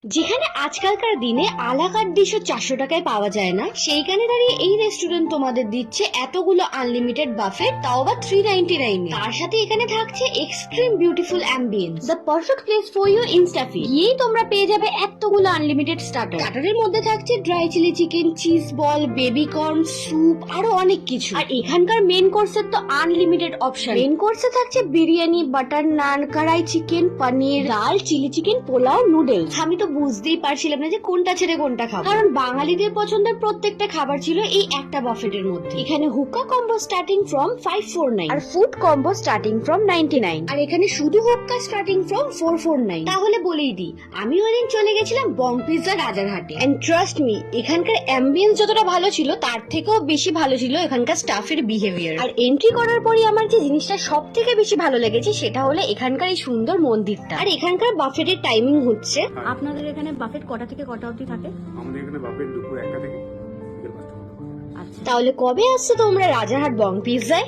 যেখানে আজকালকার দিনে আলাকার ডিশও 400 টাকায় পাওয়া যায় না, সেইখানে দাঁড়িয়ে এই রেস্টুরেন্ট তোমাদের দিচ্ছে এতগুলো আনলিমিটেড বাফেট, তাও আবার 399 এ। তার সাথে এখানে থাকছে extreme beautiful ambience, the perfect place for you ইনস্টাফি। গিয়েই তোমরা পেয়ে যাবে এতগুলো আনলিমিটেড স্টার্টারের মধ্যে থাকছে dry chilli chicken, cheese ball, baby corn, soup, আরো অনেক কিছু। আর এখানকার মেন কোর্সের তো আনলিমিটেড অপশন। মেন কোর্সে থাকছে বিরিয়ানি, বাটার নান, কড়াই চিকেন, পনির, ডাল, চিলি চিকেন, পোলাও, নুডলস। আমি তো বুঝতেই পারছিলাম না যে কোনটা ছেড়ে কোনটা খাবো, কারণ বাঙালিদের পছন্দের প্রত্যেকটা খাবার ছিল এই একটা বাফেটের মধ্যে। এখানে হুক্কা কম্বো স্টার্টিং ফ্রম 549 আর ফুড কম্বো স্টার্টিং ফ্রম 99, আর এখানে শুধু হুক্কা স্টার্টিং ফ্রম 449। তাহলে বলেই দিই, আমি ওই দিন চলে গেছিলাম বং পিৎজা রাজারহাটে, এন্ড ট্রাস্ট মি, এখানকার অ্যাম্বিয়েন্স যতটা ভালো ছিল তার থেকেও বেশি ভালো ছিল এখানকার স্টাফের বিহেভিয়ার। আর এন্ট্রি করার পরই আমার যে জিনিসটা সব থেকে বেশি ভালো লেগেছে সেটা হলো এখানকার এই সুন্দর মন্দিরটা। আর এখানকার বাফেটের টাইমিং হচ্ছে, আপনাদের এখানে বাফেট কটা থেকে কটা অবধি থাকে? আমাদের এখানে বাপের দুপুর 1টা থেকে বিকেল 5টা পর্যন্ত। আচ্ছা, তাহলে কবে আসছো তোমরা রাজারহাট বং পিৎজায়?